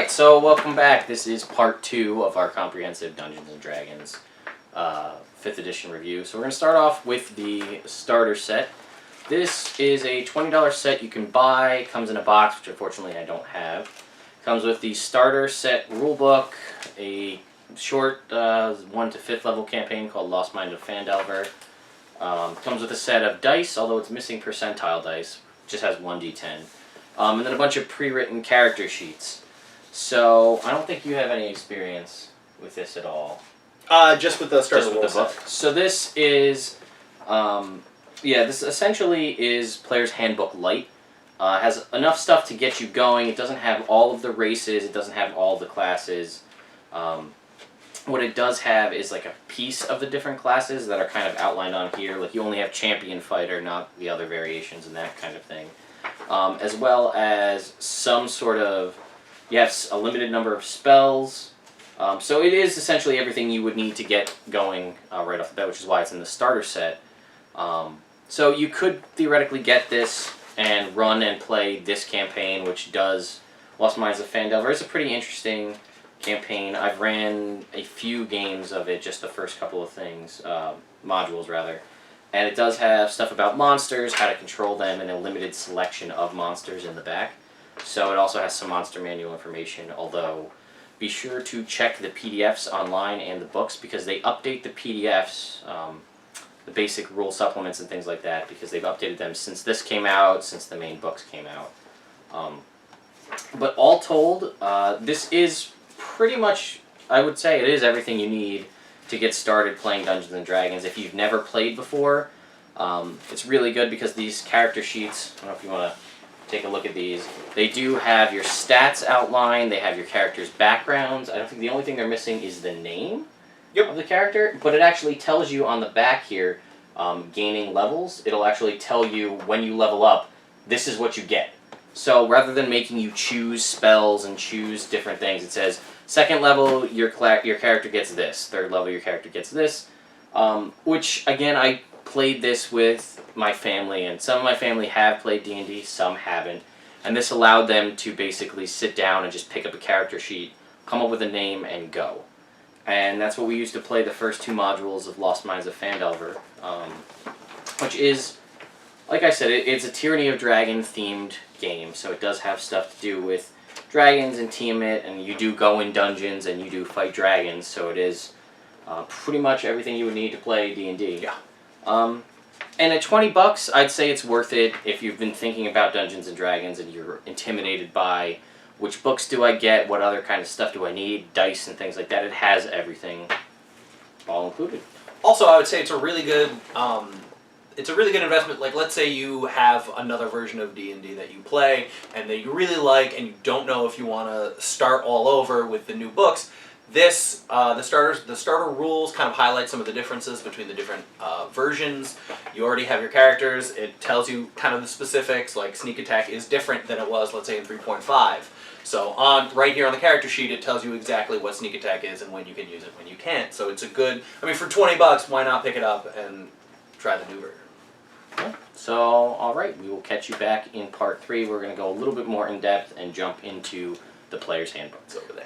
Alright, so welcome back. This is part 2 of our comprehensive Dungeons & Dragons 5th edition review. So we're going to start off with the starter set. This is a $20 set you can buy. Comes in a box, which unfortunately I don't have. Comes with the starter set rulebook, a short 1 to 5th level campaign called Lost Mind of Phandelver. Comes with a set of dice, although it's missing percentile dice. Just has 1d10. And then a bunch of pre-written character sheets. So, I don't think you have any experience with this at all. Just with the starter book. So this is, this essentially is Player's Handbook Light. Has enough stuff to get you going. It doesn't have all of the races. It doesn't have all the classes. What it does have is like a piece of the different classes that are kind of outlined on here. Like you only have Champion Fighter, not the other variations and that kind of thing. As well as some sort of, you have a limited number of spells. So it is essentially everything you would need to get going right off the bat, which is why it's in the starter set. So you could theoretically get this and run and play this campaign, which does Lost Minds of Phandelver. It's a pretty interesting campaign. I've ran a few games of it, just the first couple of things, modules rather. And it does have stuff about monsters, how to control them, and a limited selection of monsters in the back. So it also has some monster manual information, although be sure to check the PDFs online and the books because they update the PDFs, the basic rule supplements and things like that, because they've updated them since this came out, since the main books came out. But all told, this is pretty much, I would say, it is everything you need to get started playing Dungeons & Dragons. If you've never played before, it's really good because these character sheets, I don't know if you want to take a look at these, they do have your stats outlined, they have your character's backgrounds. I don't think the only thing they're missing is the name of the character, but it actually tells you on the back here, gaining levels, it'll actually tell you when you level up, this is what you get. So rather than making you choose spells and choose different things, it says, second level, your character gets this. Third level, your character gets this. Which, again, I played this with my family, and some of my family have played D&D, some haven't. And this allowed them to basically sit down and just pick up a character sheet, come up with a name, and go. And that's what we used to play the first 2 modules of Lost Minds of Phandelver, which is, like I said, it's a Tyranny of Dragon themed game, so it does have stuff to do with dragons and Tiamat, and you do go in dungeons and you do fight dragons, so it is pretty much everything you would need to play D&D. Yeah. And at $20, I'd say it's worth it if you've been thinking about Dungeons & Dragons and you're intimidated by which books do I get, what other kind of stuff do I need, dice and things like that. It has everything all included. Also, I would say it's a really good investment. Like, let's say you have another version of D&D that you play and that you really like, and you don't know if you want to start all over with the new books. This, the starter rules kind of highlight some of the differences between the different versions. You already have your characters. It tells you kind of the specifics, like sneak attack is different than it was, let's say, in 3.5. So right here on the character sheet, it tells you exactly what sneak attack is and when you can use it, when you can't. So it's a good, I mean, for $20, why not pick it up and try the new version? Okay. So, alright, we will catch you back in part 3. We're going to go a little bit more in depth and jump into the Player's Handbook. It's over there.